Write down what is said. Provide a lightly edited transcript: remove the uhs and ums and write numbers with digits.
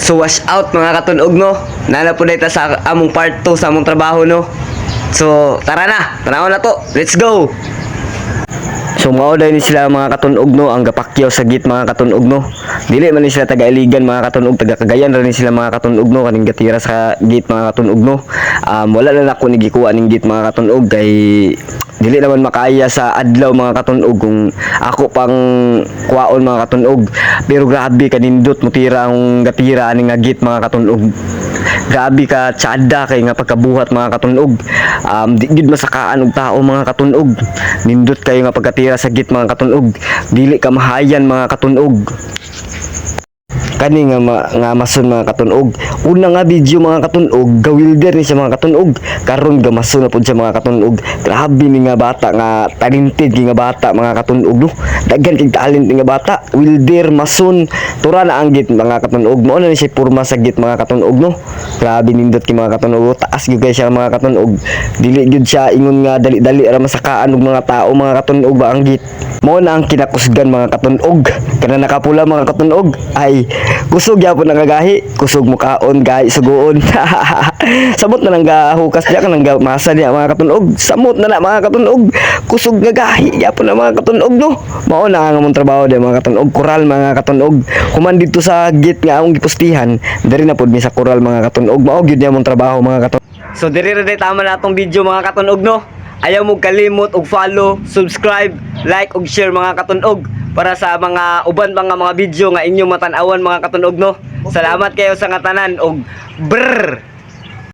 So wash out mga katunog no. Nana po dito sa among part 2 sa among trabaho no. So tara na, tanaw na to. Let's go. So mao dahil ni sila mga katunog no, ang gapakyaw sa git mga katunog no. Dili man ni sila taga Iligan mga katunog, taga Cagayan ra ni sila mga katunog no, kaning gatira sa git mga katunog no. Wala na ako ni gikuha ning git mga katunog kay dili naman makaya sa adlaw mga katunog kung ako pang kuwaon mga katunog. Pero grabe kanindot mo tira ang gatira ani nga git mga katunog. Grabe ka tsada kay nga pagkabuhat mga katunog. Di gid masakaan og tao mga katunog. Nindot kayo nga pagkatira sa git mga katunog. Dili ka mahayan mga katunog. Kani nga mason mga katunog. Una nga video mga katunog, gawilder ni siya mga katunog. Karon gamason na pud siya mga katunog. Grabe ni nga bata nga talented nga bata mga katunog no. Daghan kay talent ni nga bata. Wilder, mason, tura na ang git mga katunog. Mao na ni siya porma sa git mga katunog no. Grabe nindot kay mga katunog. Taas gyud kay siya mga katunog. Dili gyud siya ingon nga dali-dali ra masakaan og mga tao mga katunog ba ang git. Mao na ang kinakusgan mga katunog. Kana nakapula mga katunog ay kusog yapon ang gagahi, kusog mo kaon gahi sugoon. Samot na nang gahukas diya kanang masa niya mga katunog. Samot na mga katunog. Kusog nga gahi yapon na mga katunog no. Mao na ang among trabaho di mga katunog, koral mga katunog. Human dito sa git nga among gipustihan, diri na pud mi sa koral mga katunog. Mao gyud among trabaho mga katunog. So diri ra tama na atong video mga katunog no. Ayaw mo kalimot og follow, subscribe, like ug share mga katunog para sa mga uban mga video nga inyong matan-awan mga katunog no. Salamat kayo sa ngatanan og brr.